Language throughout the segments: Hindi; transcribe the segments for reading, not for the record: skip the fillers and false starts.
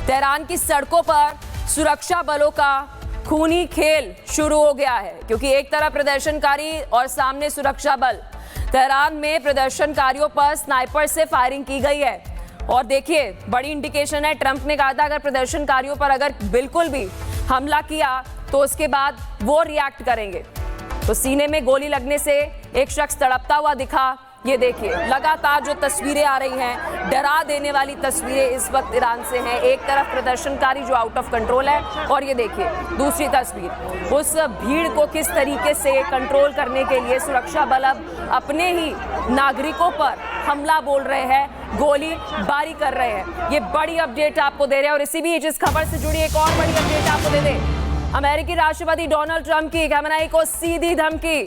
तेहरान की सड़कों पर सुरक्षा बलों का खूनी खेल शुरू हो गया है, क्योंकि एक तरफ प्रदर्शनकारी और सामने सुरक्षा बल। तेहरान में प्रदर्शनकारियों पर स्नाइपर से फायरिंग की गई है और देखिए बड़ी इंडिकेशन है। ट्रंप ने कहा था अगर प्रदर्शनकारियों पर अगर बिल्कुल भी हमला किया तो उसके बाद वो रिएक्ट करेंगे। तो सीने में गोली लगने से एक शख्स तड़पता हुआ दिखा। ये देखिए लगातार जो तस्वीरें आ रही हैं, डरा देने वाली तस्वीरें इस वक्त ईरान से हैं। एक तरफ प्रदर्शनकारी जो आउट ऑफ कंट्रोल है और ये देखिए दूसरी तस्वीर, उस भीड़ को किस तरीके से कंट्रोल करने के लिए सुरक्षा बल अब अपने ही नागरिकों पर हमला बोल रहे हैं, गोली बारी कर रहे हैं। ये बड़ी अपडेट आपको दे रहे हैं और इसी बीच इस खबर से जुड़ी एक और बड़ी अपडेट आपको दे दें। अमेरिकी राष्ट्रपति डोनाल्ड ट्रंप की खamenei को सीधी धमकी,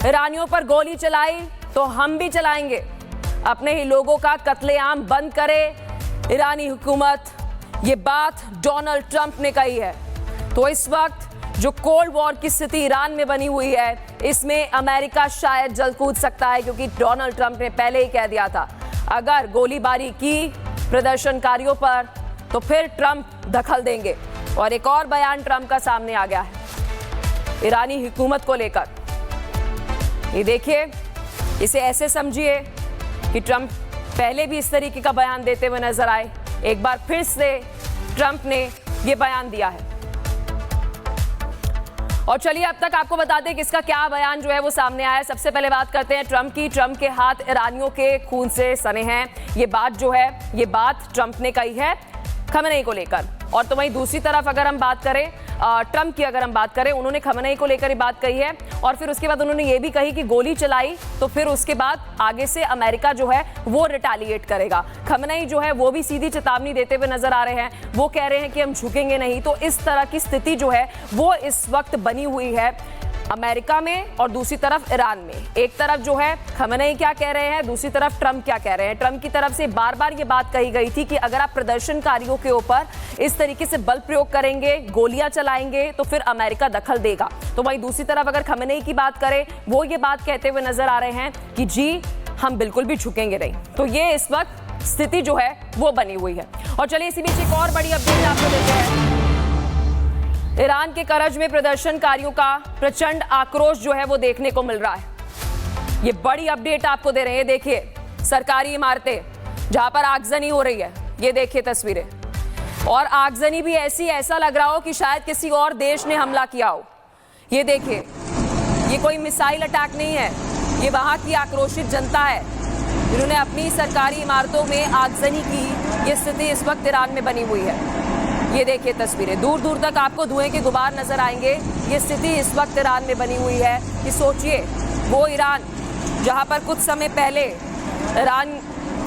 ईरानियों पर गोली चलाई तो हम भी चलाएंगे, अपने ही लोगों का कत्लेआम बंद करे ईरानी हुकूमत। ये बात डोनाल्ड ट्रंप ने कही है। तो इस वक्त जो कोल्ड वॉर की स्थिति ईरान में बनी हुई है, इसमें अमेरिका शायद जल्द कूद सकता है, क्योंकि डोनाल्ड ट्रंप ने पहले ही कह दिया था अगर गोलीबारी की प्रदर्शनकारियों पर तो फिर ट्रंप दखल देंगे। और एक और बयान ट्रंप का सामने आ गया है ईरानी हुकूमत को लेकर। ये देखिए, इसे ऐसे समझिए कि ट्रंप पहले भी इस तरीके का बयान देते हुए नजर आए, एक बार फिर से ट्रंप ने यह बयान दिया है। और चलिए अब तक आपको बताते हैं कि इसका क्या बयान जो है वो सामने आया है। सबसे पहले बात करते हैं ट्रंप की। ट्रंप के हाथ ईरानियों के खून से सने हैं, ये बात जो है ये बात ट्रंप ने कही है खamenei को लेकर। और तो वहीं दूसरी तरफ अगर हम बात करें ट्रंप की, अगर हम बात करें, उन्होंने खamenei को लेकर ये बात कही है और फिर उसके बाद उन्होंने ये भी कही कि गोली चलाई तो फिर उसके बाद आगे से अमेरिका जो है वो रिटेलिएट करेगा। खamenei जो है वो भी सीधी चेतावनी देते हुए नजर आ रहे हैं, वो कह रहे हैं कि हम झुकेंगे नहीं। तो इस तरह की स्थिति जो है वो इस वक्त बनी हुई है अमेरिका में और दूसरी तरफ ईरान में। एक तरफ जो है खamenei क्या कह रहे हैं, दूसरी तरफ ट्रंप क्या कह रहे हैं। ट्रंप की तरफ से बार बार ये बात कही गई थी कि अगर आप प्रदर्शनकारियों के ऊपर इस तरीके से बल प्रयोग करेंगे, गोलियां चलाएंगे तो फिर अमेरिका दखल देगा। तो वहीं दूसरी तरफ अगर खamenei की बात करें, वो ये बात कहते हुए नजर आ रहे हैं कि जी हम बिल्कुल भी झुकेंगे नहीं। तो ये इस वक्त स्थिति जो है वो बनी हुई है। और चलिए इसी बीच एक और बड़ी अपडेट आपको देते हैं। ईरान के करज में प्रदर्शनकारियों का प्रचंड आक्रोश जो है वो देखने को मिल रहा है। ये बड़ी अपडेट आपको दे रहे हैं। देखिए सरकारी इमारतें जहां पर आगजनी हो रही है, ये देखिए तस्वीरें। और आगजनी भी ऐसा लग रहा हो कि शायद किसी और देश ने हमला किया हो। ये देखिए, ये कोई मिसाइल अटैक नहीं है, ये वहां की आक्रोशित जनता है जिन्होंने अपनी सरकारी इमारतों में आगजनी की। ये स्थिति इस वक्त ईरान में बनी हुई है। ये देखिए तस्वीरें, दूर दूर तक आपको धुएं के गुबार नजर आएंगे। ये स्थिति इस वक्त ईरान में बनी हुई है कि सोचिए वो ईरान जहां पर कुछ समय पहले ईरान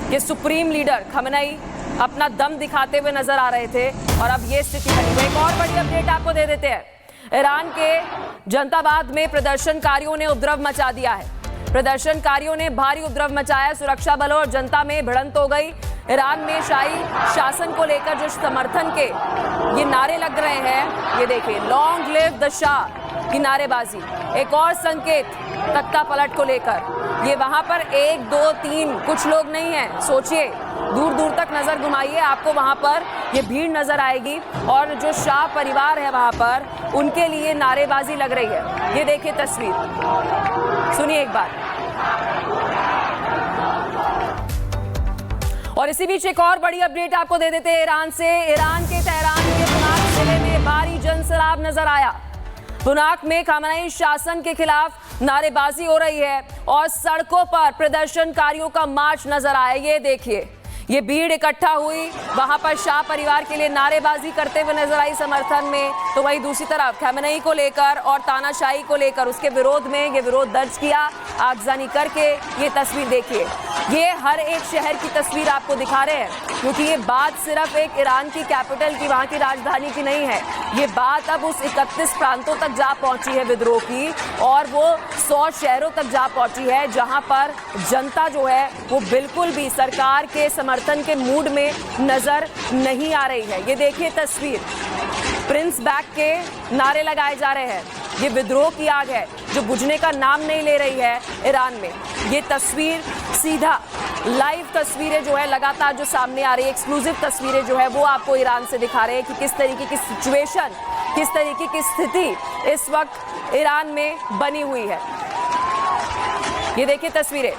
के सुप्रीम लीडर खamenei अपना दम दिखाते हुए नजर आ रहे थे और अब ये स्थिति बनी हुई है। एक और बड़ी अपडेट आपको दे देते हैं। ईरान के जनताबाद में प्रदर्शनकारियों ने उपद्रव मचा दिया है। प्रदर्शनकारियों ने भारी उपद्रव मचाया, सुरक्षा बलों और जनता में भिड़ंत हो गई। ईरान में शाही शासन को लेकर जो समर्थन के ये नारे लग रहे हैं, ये देखिए लॉन्ग लिव द शाह की नारेबाजी। एक और संकेत तख्ता पलट को लेकर, ये वहां पर 1 2 3 कुछ लोग नहीं हैं, सोचिए दूर दूर तक नजर घुमाइए, आपको वहां पर ये भीड़ नजर आएगी और जो शाह परिवार है वहां पर उनके लिए नारेबाजी लग रही है। ये देखिए तस्वीर, सुनिए एक बार। और इसी बीच एक और बड़ी अपडेट आपको दे देते हैं ईरान से। ईरान के तेहरान के बुनाक जिले में भारी जनसैलाब नजर आया। बुनाक में खamenei शासन के खिलाफ नारेबाजी हो रही है और सड़कों पर प्रदर्शनकारियों का मार्च नजर आया। ये देखिए, ये भीड़ इकट्ठा हुई, वहां पर शाह परिवार के लिए नारेबाजी करते हुए नजर आई समर्थन में। तो वहीं दूसरी तरफ खamenei को लेकर और तानाशाही को लेकर उसके विरोध में ये विरोध दर्ज किया आगजनी करके। ये तस्वीर देखिए, ये हर एक शहर की तस्वीर आपको दिखा रहे हैं, क्योंकि ये बात सिर्फ एक ईरान की कैपिटल की, वहां की राजधानी की नहीं है। ये बात अब उस 31 प्रांतों तक जा पहुंची है विद्रोह की, और वो 100 शहरों तक जा पहुंची है जहां पर जनता जो है वो बिल्कुल भी सरकार के समर्थन के मूड में नजर नहीं आ रही है। ये देखिए तस्वीर, प्रिंस बैक के नारे लगाए जा रहे हैं। ये विद्रोह की आग है जो बुझने का नाम नहीं ले रही है ईरान में। ये तस्वीर सीधा लाइव तस्वीरें जो है लगातार जो सामने आ रही है, एक्सक्लूसिव तस्वीरें जो है वो आपको ईरान से दिखा रहे हैं कि किस तरीके की सिचुएशन, किस तरीके की स्थिति इस वक्त ईरान में बनी हुई है। ये देखिए तस्वीरें।